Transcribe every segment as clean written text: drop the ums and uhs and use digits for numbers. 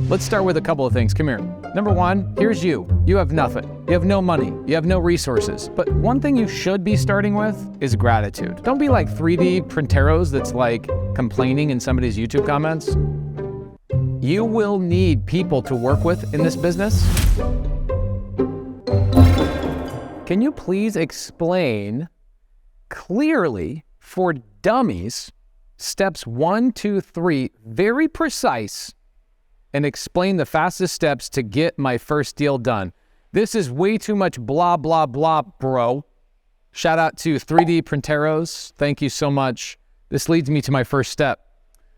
Let's start with a couple of things. Come here. Number one, here's you. You have nothing. You have no money. You have no resources. But one thing you should be starting with is gratitude. Don't be like 3D printeros that's like complaining in somebody's YouTube comments. You will need people to work with in this business. Can you please explain clearly for dummies steps 1, 2, 3, very precise, and explain the fastest steps to get my first deal done? This is way too much blah, blah, blah, bro. Shout out to 3D Printeros. Thank you so much. This leads me to my first step.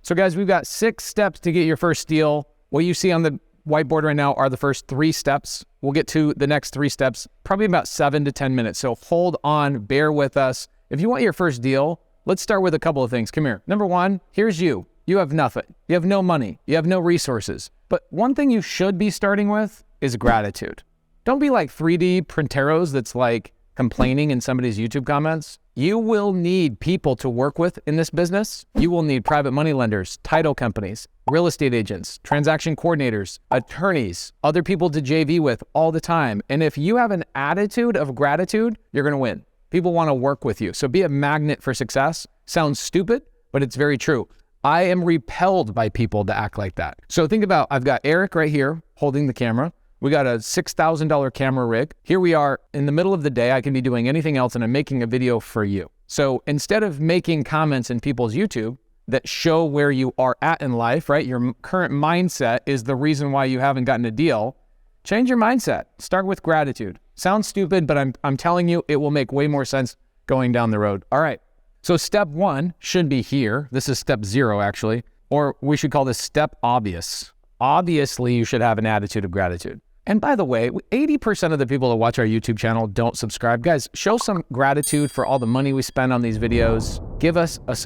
So guys, we've got 6 steps to get your first deal. What you see on the whiteboard right now are the first 3 steps. We'll get to the next 3 steps, probably about 7 to 10 minutes. So hold on, bear with us. If you want your first deal, let's start with a couple of things. Come here. Number one, here's you. You have nothing. You have no money. You have no resources. But one thing you should be starting with is gratitude. Don't be like 3D printeros that's like complaining in somebody's YouTube comments. You will need people to work with in this business. You will need private money lenders, title companies, real estate agents, transaction coordinators, attorneys, other people to JV with all the time. And if you have an attitude of gratitude, you're going to win. People want to work with you. So be a magnet for success. Sounds stupid, but it's very true. I am repelled by people that act like that. So think about, I've got Eric right here holding the camera. We got a $6,000 camera rig. Here we are in the middle of the day. I can be doing anything else and I'm making a video for you. So instead of making comments in people's YouTube that show where you are at in life, right? Your current mindset is the reason why you haven't gotten a deal. Change your mindset. Start with gratitude. Sounds stupid, but I'm telling you, it will make way more sense going down the road. All right. So step 1 should be here. This is step 0 actually, or we should call this step obvious. Obviously, you should have an attitude of gratitude. And by the way, 80% of the people that watch our YouTube channel don't subscribe. Guys, show some gratitude for all the money we spend on these videos. Give us a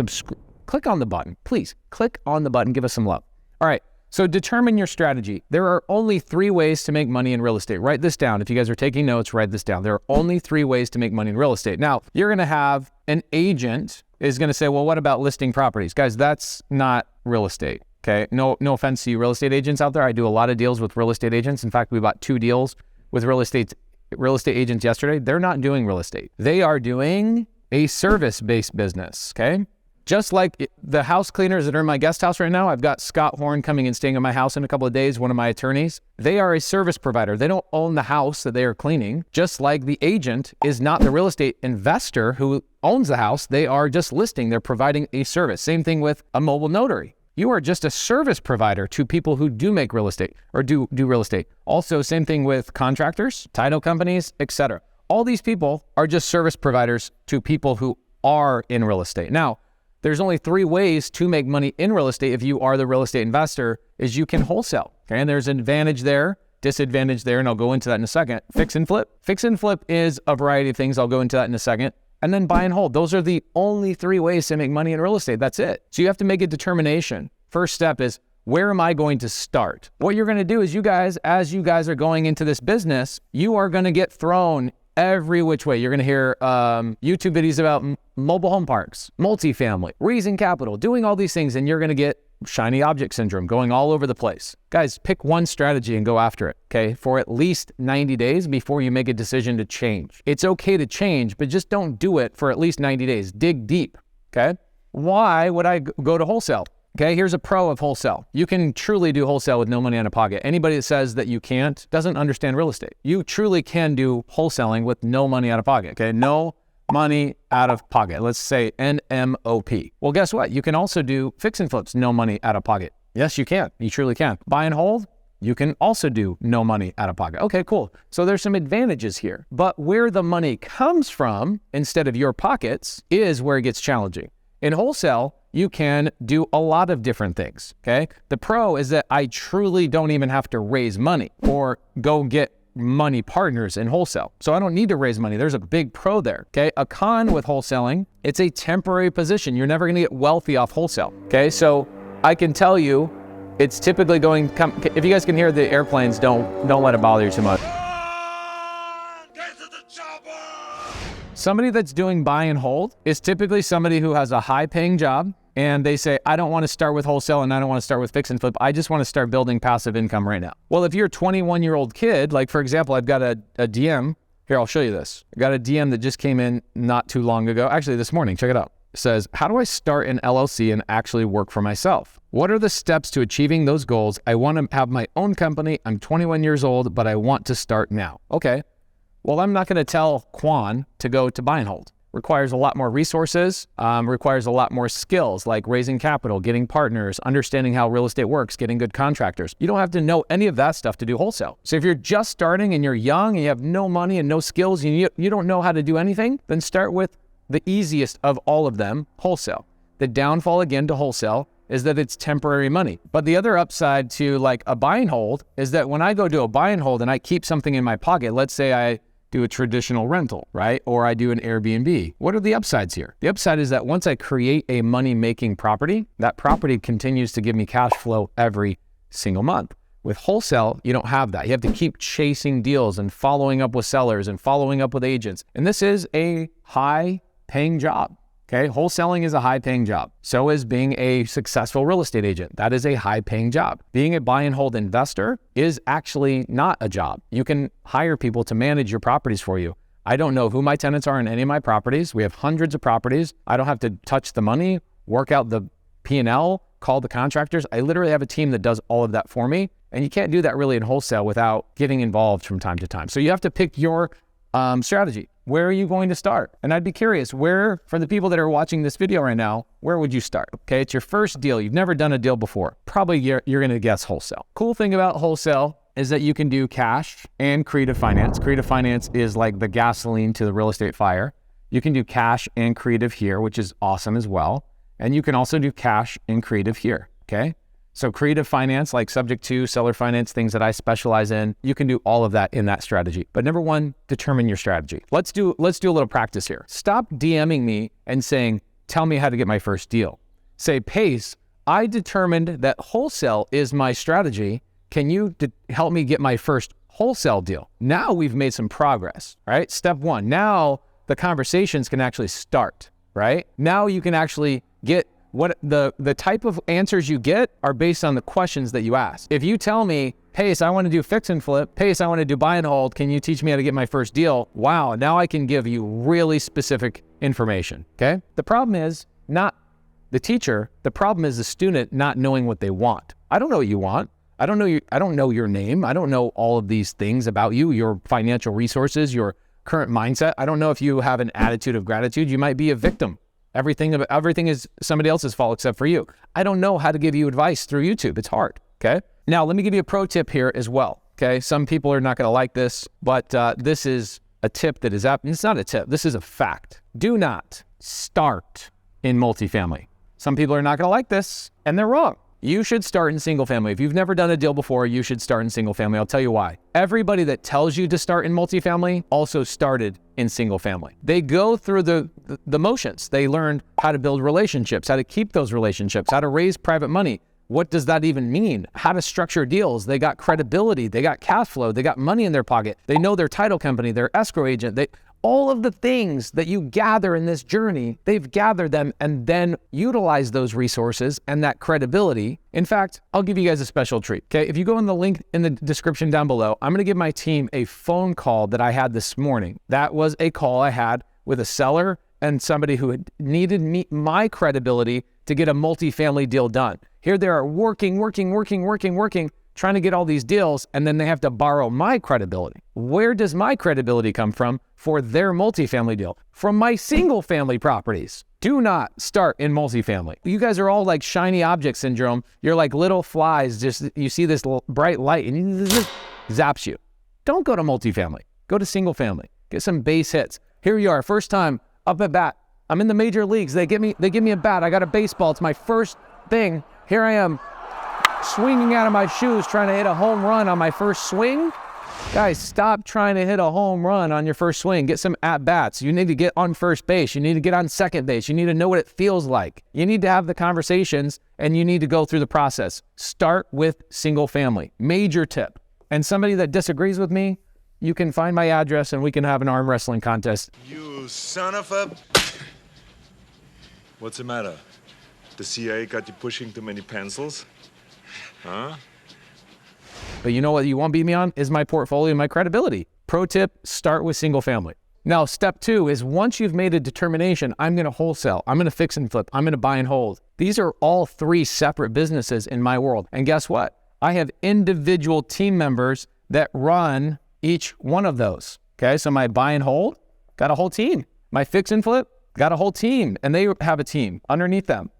click on the button, please. Click on the button, give us some love. All right, so determine your strategy. There are only 3 ways to make money in real estate. Write this down. If you guys are taking notes, write this down. There are only 3 ways to make money in real estate. Now, you're gonna have an agent is gonna say, well, what about listing properties? Guys, that's not real estate. Okay, no offense to you real estate agents out there. I do a lot of deals with real estate agents. In fact, we bought 2 deals with real estate agents yesterday. They're not doing real estate. They are doing a service-based business, okay? Just like the house cleaners that are in my guest house right now, I've got Scott Horn coming and staying in my house in a couple of days, one of my attorneys. They are a service provider. They don't own the house that they are cleaning, just like the agent is not the real estate investor who owns the house. They are just listing. They're providing a service. Same thing with a mobile notary. You are just a service provider to people who do make real estate or do real estate. Also, same thing with contractors, title companies, etc. All these people are just service providers to people who are in real estate. Now, there's only 3 ways to make money in real estate if you are the real estate investor, is you can wholesale. Okay, and there's an advantage there, disadvantage there, and I'll go into that in a second. Fix and flip. Fix and flip is a variety of things. I'll go into that in a second. And then buy and hold. Those are the only 3 ways to make money in real estate. That's it. So you have to make a determination. First step is, where am I going to start? What you're going to do is as you guys are going into this business, you are going to get thrown every which way. You're going to hear YouTube videos about mobile home parks, multifamily, raising capital, doing all these things, and you're going to get shiny object syndrome going all over the place. Guys, pick one strategy and go after it, okay? For at least 90 days before you make a decision to change. It's okay to change, but just don't do it for at least 90 days. Dig deep, okay? Why would I go to wholesale? Okay, here's a pro of wholesale. You can truly do wholesale with no money out of pocket. Anybody that says that you can't doesn't understand real estate. You truly can do wholesaling with no money out of pocket, okay? No money out of pocket. Let's say NMOP. Well, guess what? You can also do fix and flips, no money out of pocket. Yes, you can. You truly can. Buy and hold, you can also do no money out of pocket. Okay, cool. So there's some advantages here. But where the money comes from instead of your pockets is where it gets challenging. In wholesale, you can do a lot of different things, okay? The pro is that I truly don't even have to raise money or go get money partners in wholesale. So I don't need to raise money. There's a big pro there, okay? A con with wholesaling, it's a temporary position. You're never gonna get wealthy off wholesale, okay? So I can tell you, it's typically if you guys can hear the airplanes, don't let it bother you too much. Get to the chopper! Somebody that's doing buy and hold is typically somebody who has a high paying job, and they say, I don't want to start with wholesale and I don't want to start with fix and flip. I just want to start building passive income right now. Well, if you're a 21-year-old kid, like for example, I've got a DM. Here, I'll show you this. I got a DM that just came in not too long ago. Actually, this morning, check it out. It says, how do I start an LLC and actually work for myself? What are the steps to achieving those goals? I want to have my own company. I'm 21 years old, but I want to start now. Okay. Well, I'm not going to tell Quan to go to buy and hold. Requires a lot more resources, requires a lot more skills like raising capital, getting partners, understanding how real estate works, getting good contractors. You don't have to know any of that stuff to do wholesale. So if you're just starting and you're young and you have no money and no skills, and you don't know how to do anything, then start with the easiest of all of them, wholesale. The downfall again to wholesale is that it's temporary money. But the other upside to like a buy and hold is that when I go do a buy and hold and I keep something in my pocket, let's say I do a traditional rental, right? Or I do an Airbnb. What are the upsides here? The upside is that once I create a money-making property, that property continues to give me cash flow every single month. With wholesale, you don't have that. You have to keep chasing deals and following up with sellers and following up with agents. And this is a high-paying job. Okay, wholesaling is a high-paying job. So is being a successful real estate agent. That is a high-paying job. Being a buy and hold investor is actually not a job. You can hire people to manage your properties for you. I don't know who my tenants are in any of my properties. We have hundreds of properties. I don't have to touch the money, work out the P&L, call the contractors. I literally have a team that does all of that for me. And you can't do that really in wholesale without getting involved from time to time. So you have to pick your strategy. Where are you going to start? And I'd be curious, where, for the people that are watching this video right now, where would you start? Okay, it's your first deal. You've never done a deal before. Probably you're going to guess wholesale. Cool thing about wholesale is that you can do cash and creative finance. Creative finance is like the gasoline to the real estate fire. You can do cash and creative here, which is awesome as well. And you can also do cash and creative here, okay? So creative finance, like SubTo, seller finance, things that I specialize in, you can do all of that in that strategy. But number one, determine your strategy. Let's do a little practice here. Stop DMing me and saying, tell me how to get my first deal. Say, Pace, I determined that wholesale is my strategy. Can you help me get my first wholesale deal? Now we've made some progress, right? Step one, now the conversations can actually start, right? Now you can actually get what the type of answers you get are based on the questions that you ask. If you tell me, Pace, I want to do fix and flip. Pace, I want to do buy and hold. Can you teach me how to get my first deal? Wow, now I can give you really specific information, okay? The problem is not the teacher. The problem is the student not knowing what they want. I don't know what you want. I don't know your name. I don't know all of these things about you, your financial resources, your current mindset. I don't know if you have an attitude of gratitude. You might be a victim. Everything is somebody else's fault except for you. I don't know how to give you advice through YouTube. It's hard, okay? Now, let me give you a pro tip here as well, okay? Some people are not gonna like this, but this is a tip that is it's not a tip, this is a fact. Do not start in multifamily. Some people are not gonna like this, and they're wrong. You should start in single family. If you've never done a deal before, you should start in single family. I'll tell you why. Everybody that tells you to start in multifamily also started in single family. They go through the motions. They learned how to build relationships, how to keep those relationships, how to raise private money. What does that even mean? How to structure deals. They got credibility. They got cash flow. They got money in their pocket. They know their title company, their escrow agent. All of the things that you gather in this journey, they've gathered them and then utilized those resources and that credibility. In fact, I'll give you guys a special treat, okay? If you go in the link in the description down below, I'm gonna give my team a phone call that I had this morning. That was a call I had with a seller and somebody who had needed my credibility to get a multifamily deal done. Here they are working, trying to get all these deals, and then they have to borrow my credibility. Where does my credibility come from for their multifamily deal? From my single family properties. Do not start in multifamily. You guys are all like shiny object syndrome. You're like little flies, just you see this bright light and it zaps you. Don't go to multifamily. Go to single family. Get some base hits. Here you are, first time up at bat. I'm in the major leagues. They give me a bat. I got a baseball. It's my first thing. Here I am, swinging out of my shoes, trying to hit a home run on my first swing. Guys, stop trying to hit a home run on your first swing. Get some at-bats. You need to get on first base. You need to get on second base. You need to know what it feels like. You need to have the conversations, and you need to go through the process. Start with single family. Major tip. And somebody that disagrees with me, you can find my address, and we can have an arm wrestling contest. You son of a... What's the matter? The CIA got you pushing too many pencils? Huh? But you know what you won't beat me on is my portfolio and my credibility. Pro tip, start with single family. Now, step 2 is once you've made a determination, I'm going to wholesale, I'm going to fix and flip, I'm going to buy and hold. These are all 3 separate businesses in my world. And guess what? I have individual team members that run each one of those. Okay, so my buy and hold, got a whole team. My fix and flip, got a whole team, and they have a team underneath them.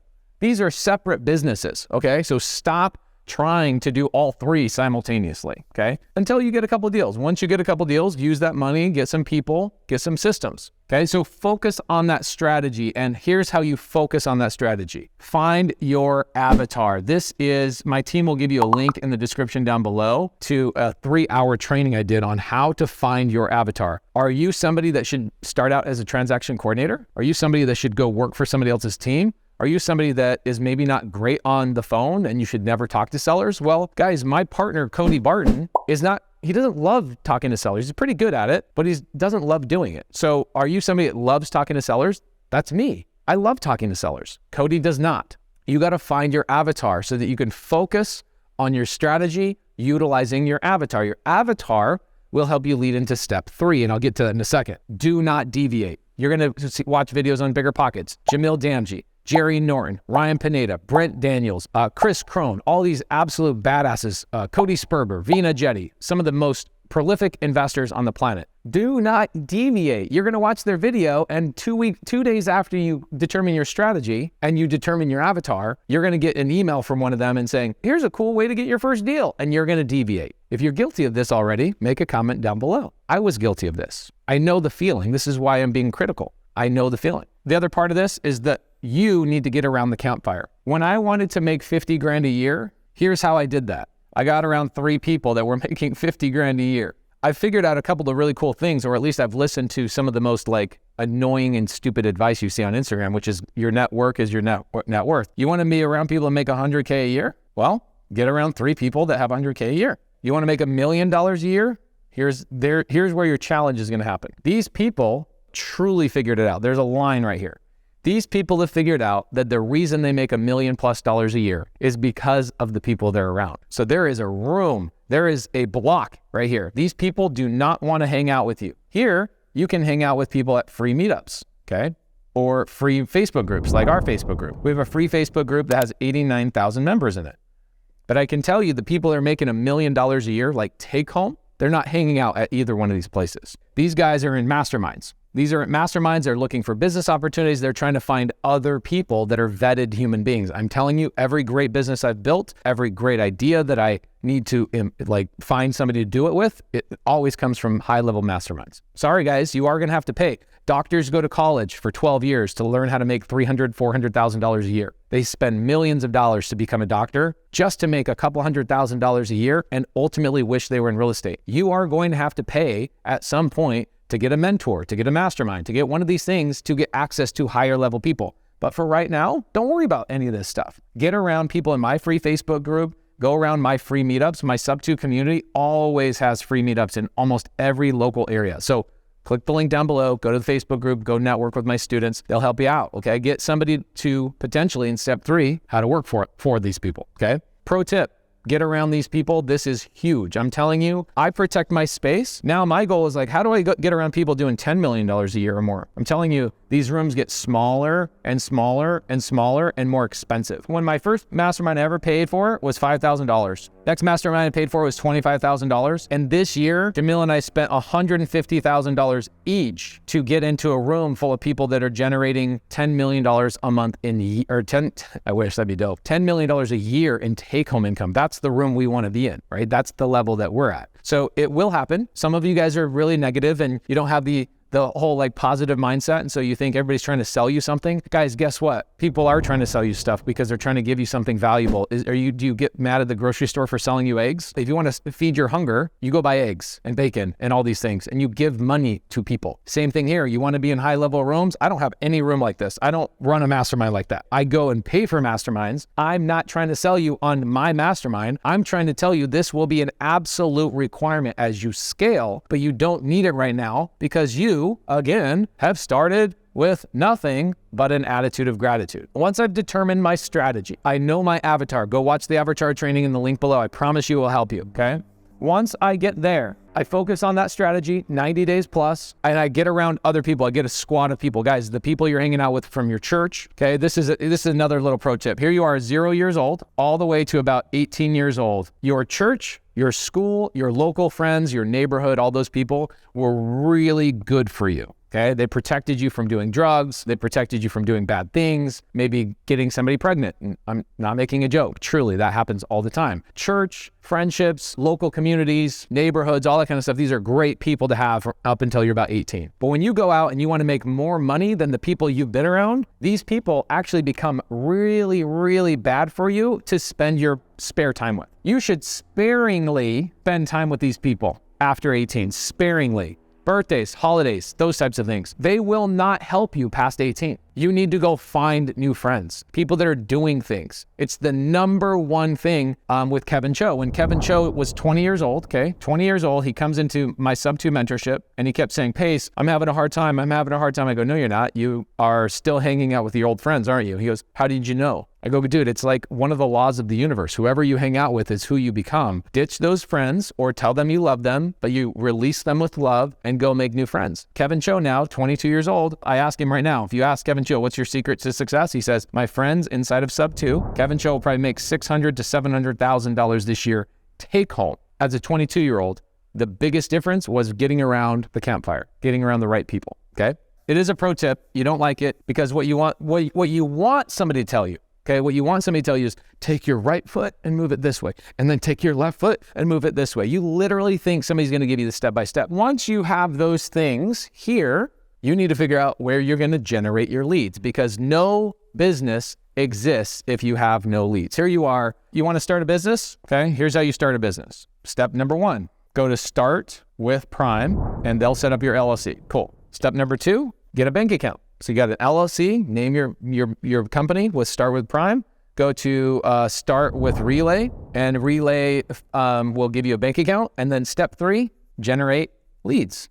These are separate businesses, okay? So stop trying to do all 3 simultaneously, okay? Until you get a couple of deals. Once you get a couple of deals, use that money, get some people, get some systems, okay? So focus on that strategy, and here's how you focus on that strategy. Find your avatar. This is, my team will give you a link in the description down below to a 3-hour training I did on how to find your avatar. Are you somebody that should start out as a transaction coordinator? Are you somebody that should go work for somebody else's team? Are you somebody that is maybe not great on the phone and you should never talk to sellers? Well, guys, my partner, Cody Barton, he doesn't love talking to sellers. He's pretty good at it, but he doesn't love doing it. So are you somebody that loves talking to sellers? That's me. I love talking to sellers. Cody does not. You got to find your avatar so that you can focus on your strategy utilizing your avatar. Your avatar will help you lead into step 3, and I'll get to that in a second. Do not deviate. You're going to watch videos on Bigger Pockets, Jamil Damji, Jerry Norton, Ryan Pineda, Brent Daniels, Chris Crone, all these absolute badasses, Cody Sperber, Vina Jetty, some of the most prolific investors on the planet. Do not deviate. You're going to watch their video, and 2 days after you determine your strategy and you determine your avatar, you're going to get an email from one of them and saying, here's a cool way to get your first deal, and you're going to deviate. If you're guilty of this already, make a comment down below. I was guilty of this. I know the feeling. This is why I'm being critical. I know the feeling. The other part of this is that you need to get around the campfire. When I wanted to make 50 grand a year, here's how I did that. I got around 3 people that were making 50 grand a year. I figured out a couple of really cool things, or at least I've listened to some of the most annoying and stupid advice you see on Instagram, which is your net worth is your net worth. You want to be around people that make 100K a year? Well, get around 3 people that have 100K a year. You want to make $1 million a year? Here's where your challenge is going to happen. These people truly figured it out. There's a line right here. These people have figured out that the reason they make $1 million+ a year is because of the people they're around. So there is a room, there is a block right here. These people do not want to hang out with you. Here, you can hang out with people at free meetups, okay? Or free Facebook groups like our Facebook group. We have a free Facebook group that has 89,000 members in it. But I can tell you the people that are making $1 million a year, like take home, they're not hanging out at either one of these places. These guys are in masterminds. These are masterminds. They're looking for business opportunities. They're trying to find other people that are vetted human beings. I'm telling you, every great business I've built, every great idea that I need to find somebody to do it with, it always comes from high-level masterminds. Sorry, guys, you are going to have to pay. Doctors go to college for 12 years to learn how to make $300,000, $400,000 a year. They spend millions of dollars to become a doctor just to make a couple $100,000 a year and ultimately wish they were in real estate. You are going to have to pay at some point to get a mentor, to get a mastermind, to get one of these things to get access to higher level people. But for right now, don't worry about any of this stuff. Get around people in my free Facebook group, go around my free meetups. My SubTo community always has free meetups in almost every local area. So click the link down below, go to the Facebook group, go network with my students. They'll help you out, okay? Get somebody to potentially in step 3, how to work for these people, okay? Pro tip. Get around these people. This is huge. I'm telling you, I protect my space. Now my goal is how do I get around people doing $10 million a year or more? I'm telling you, these rooms get smaller and smaller and smaller and more expensive. When my first mastermind I ever paid for was $5,000. Next mastermind I paid for was $25,000. And this year, Jamil and I spent $150,000 each to get into a room full of people that are generating $10 million a month I wish that'd be dope. $10 million a year in take-home income. That's the room we want to be in, right? That's the level that we're at. So it will happen. Some of you guys are really negative and you don't have the whole positive mindset. And so you think everybody's trying to sell you something. Guys, guess what? People are trying to sell you stuff because they're trying to give you something valuable. Do you get mad at the grocery store for selling you eggs? If you want to feed your hunger, you go buy eggs and bacon and all these things and you give money to people. Same thing here. You want to be in high level rooms? I don't have any room like this. I don't run a mastermind like that. I go and pay for masterminds. I'm not trying to sell you on my mastermind. I'm trying to tell you this will be an absolute requirement as you scale, but you don't need it right now because you, again, have started with nothing but an attitude of gratitude. Once I've determined my strategy, I know my avatar. Go watch the avatar training in the link below. I promise you it will help you, okay? Once I get there, I focus on that strategy, 90 days plus, and I get around other people. I get a squad of people. Guys, the people you're hanging out with from your church, okay? This is another little pro tip. Here you are, 0 years old, all the way to about 18 years old. Your church, your school, your local friends, your neighborhood, all those people were really good for you. Okay, they protected you from doing drugs. They protected you from doing bad things, maybe getting somebody pregnant. And I'm not making a joke. Truly, that happens all the time. Church, friendships, local communities, neighborhoods, all that kind of stuff. These are great people to have up until you're about 18. But when you go out and you want to make more money than the people you've been around, these people actually become really, really bad for you to spend your spare time with. You should sparingly spend time with these people after 18, sparingly. Birthdays, holidays, those types of things. They will not help you past 18. You need to go find new friends, people that are doing things. It's the number one thing with Kevin Cho. When Kevin Cho was 20 years old, okay, 20 years old, he comes into my SubTo mentorship and he kept saying, Pace, I'm having a hard time. I go, no, you're not. You are still hanging out with your old friends, aren't you? He goes, how did you know? I go, dude, it's like one of the laws of the universe. Whoever you hang out with is who you become. Ditch those friends or tell them you love them, but you release them with love and go make new friends. Kevin Cho now, 22 years old. I ask him right now, if you ask Kevin Cho, what's your secret to success? He says, my friends inside of SubTo. Kevin Cho will probably make $600,000 to $700,000 this year take home. As a 22-year-old, the biggest difference was getting around the campfire, getting around the right people, okay? It is a pro tip. You don't like it because what you want somebody to tell you, okay, what you want somebody to tell you is take your right foot and move it this way, and then take your left foot and move it this way. You literally think somebody's going to give you the step-by-step. Once you have those things here, you need to figure out where you're going to generate your leads because no business exists if you have no leads. Here you are. You want to start a business? Okay, here's how you start a business. Step number 1, go to Start with Prime, and they'll set up your LLC. Cool. Step number 2, get a bank account. So you got an LLC, name your company with Start with Prime, go to Start with Relay, and Relay will give you a bank account. And then step 3, generate leads.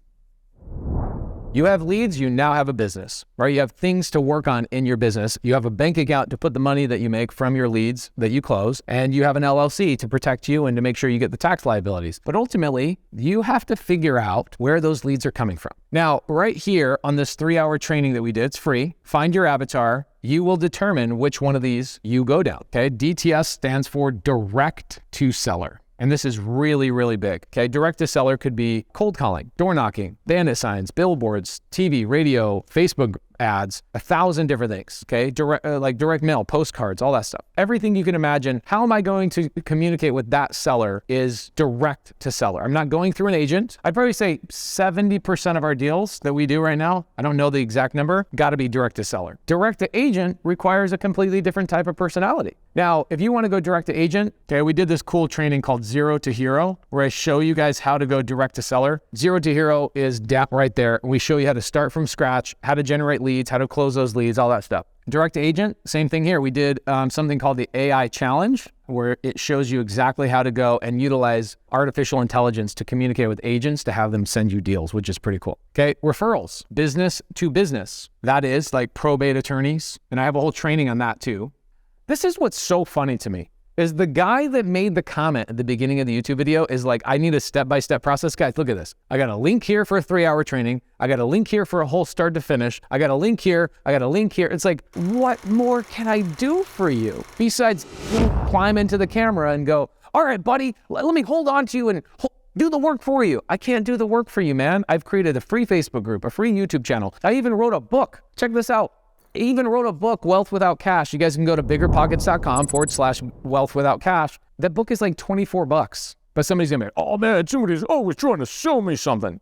You have leads, you now have a business, right? You have things to work on in your business. You have a bank account to put the money that you make from your leads that you close, and you have an LLC to protect you and to make sure you get the tax liabilities. But ultimately, you have to figure out where those leads are coming from. Now, right here on this 3-hour training that we did, it's free. Find your avatar. You will determine which one of these you go down, okay? DTS stands for direct to seller. And this is really, really big, okay? Direct to seller could be cold calling, door knocking, bandit signs, billboards, TV, radio, Facebook ads, 1,000 different things, okay? Direct mail, postcards, all that stuff. Everything you can imagine. How am I going to communicate with that seller is direct to seller. I'm not going through an agent. I'd probably say 70% of our deals that we do right now, I don't know the exact number, got to be direct to seller. Direct to agent requires a completely different type of personality. Now, if you want to go direct to agent, okay, we did this cool training called 0 to Hero, where I show you guys how to go direct to seller. 0 to Hero is right there. We show you how to start from scratch, how to generate leads, how to close those leads, all that stuff. Direct to agent, same thing here. We did something called the AI challenge, where it shows you exactly how to go and utilize artificial intelligence to communicate with agents to have them send you deals, which is pretty cool. Okay, referrals, business to business. That is like probate attorneys, and I have a whole training on that too. This is what's so funny to me, is the guy that made the comment at the beginning of the YouTube video is like, I need a step-by-step process. Guys, look at this. I got a link here for a 3-hour training. I got a link here for a whole start to finish. I got a link here. I got a link here. It's like, what more can I do for you? Besides climb into the camera and go, all right, buddy, let me hold on to you and do the work for you. I can't do the work for you, man. I've created a free Facebook group, a free YouTube channel. I even wrote a book. Check this out. I even wrote a book, Wealth Without Cash. You guys can go to biggerpockets.com/wealth without cash. That book is like $24. But somebody's gonna be like, oh man, somebody's always trying to sell me something.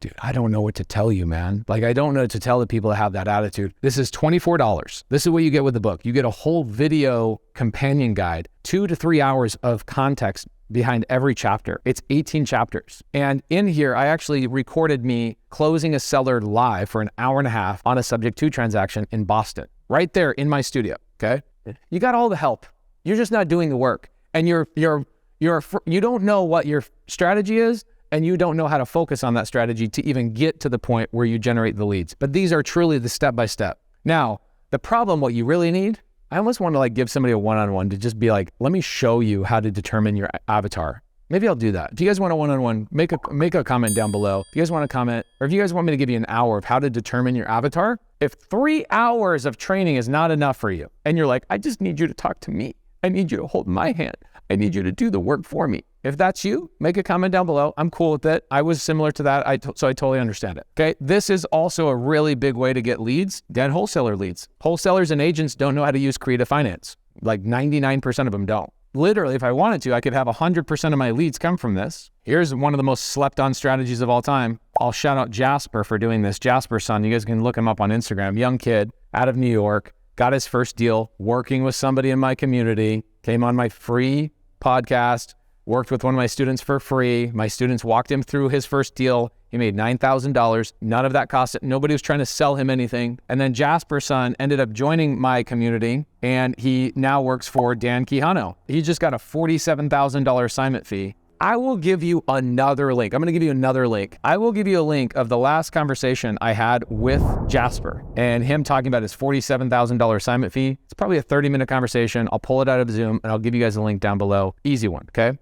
Dude, I don't know what to tell you, man. Like, I don't know what to tell the people that have that attitude. This is $24. This is what you get with the book. You get a whole video companion guide, 2 to 3 hours of context behind every chapter. It's 18 chapters. And in here, I actually recorded me closing a seller live for an hour and a half on a subject to transaction in Boston, right there in my studio, okay? You got all the help. You're just not doing the work. And you don't know what your strategy is, and you don't know how to focus on that strategy to even get to the point where you generate the leads. But these are truly the step-by-step. Now, the problem, what you really need, I almost want to like give somebody a one-on-one to just be like, let me show you how to determine your avatar. Maybe I'll do that. If you guys want a one-on-one, make a comment down below. If you guys want to comment, or if you guys want me to give you an hour of how to determine your avatar, if 3 hours of training is not enough for you, and you're like, I just need you to talk to me. I need you to hold my hand. I need you to do the work for me. If that's you, make a comment down below. I'm cool with it. I was similar to that, so I totally understand it. Okay, this is also a really big way to get leads, get wholesaler leads. Wholesalers and agents don't know how to use creative finance. Like 99% of them don't. Literally, if I wanted to, I could have 100% of my leads come from this. Here's one of the most slept on strategies of all time. I'll shout out Jasper for doing this. Jasper Son, you guys can look him up on Instagram. Young kid out of New York, got his first deal working with somebody in my community, came on my free podcast, worked with one of my students for free. My students walked him through his first deal. He made $9,000. None of that cost it. Nobody was trying to sell him anything. And then Jasper Son ended up joining my community, and he now works for Dan Quijano. He just got a $47,000 assignment fee. I will give you another link. I'm going to give you another link. I will give you a link of the last conversation I had with Jasper and him talking about his $47,000 assignment fee. It's probably a 30-minute conversation. I'll pull it out of Zoom and I'll give you guys a link down below. Easy one, okay?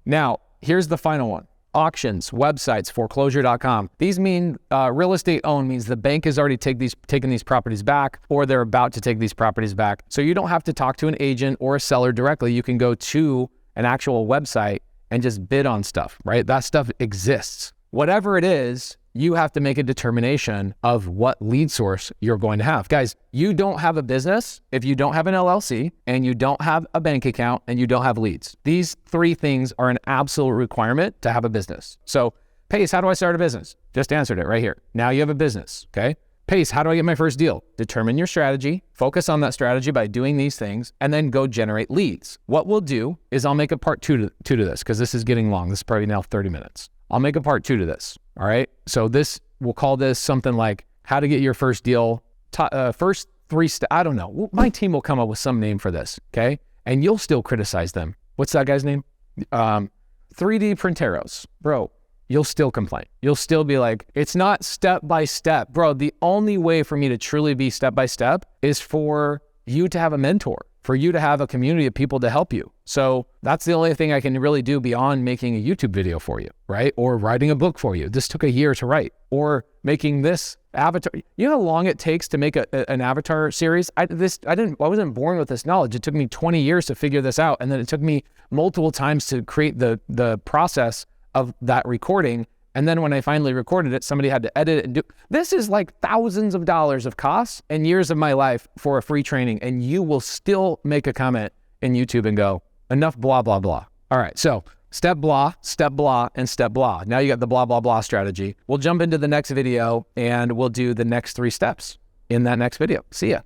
Now, here's the final one. Auctions, websites, foreclosure.com. These mean real estate owned means the bank has already taken these properties back, or they're about to take these properties back. So you don't have to talk to an agent or a seller directly. You can go to an actual website and just bid on stuff, right? That stuff exists. Whatever it is, you have to make a determination of what lead source you're going to have. Guys, you don't have a business if you don't have an LLC and you don't have a bank account and you don't have leads. These 3 things are an absolute requirement to have a business. So, Pace, how do I start a business? Just answered it right here. Now you have a business, okay? Pace, how do I get my first deal? Determine your strategy, focus on that strategy by doing these things, and then go generate leads. What we'll do is I'll make a part two to this, because this is getting long. This is probably now 30 minutes. I'll make a part 2 to this, all right? So we'll call this something like how to get your first deal, first 3 steps. I don't know. My team will come up with some name for this, okay? And you'll still criticize them. What's that guy's name? 3D Printeros. Bro, you'll still complain. You'll still be like, it's not step by step. Bro, the only way for me to truly be step by step is for you to have a mentor, for you to have a community of people to help you. So that's the only thing I can really do beyond making a YouTube video for you, right? Or writing a book for you. This took a year to write. Or making this avatar. You know how long it takes to make an avatar series? I wasn't born with this knowledge. It took me 20 years to figure this out. And then it took me multiple times to create the process of that recording. And then when I finally recorded it, somebody had to edit it and do. This is like thousands of dollars of costs and years of my life for a free training. And you will still make a comment in YouTube and go, enough blah, blah, blah. All right, so step blah, and step blah. Now you got the blah, blah, blah strategy. We'll jump into the next video and we'll do the next 3 steps in that next video. See ya.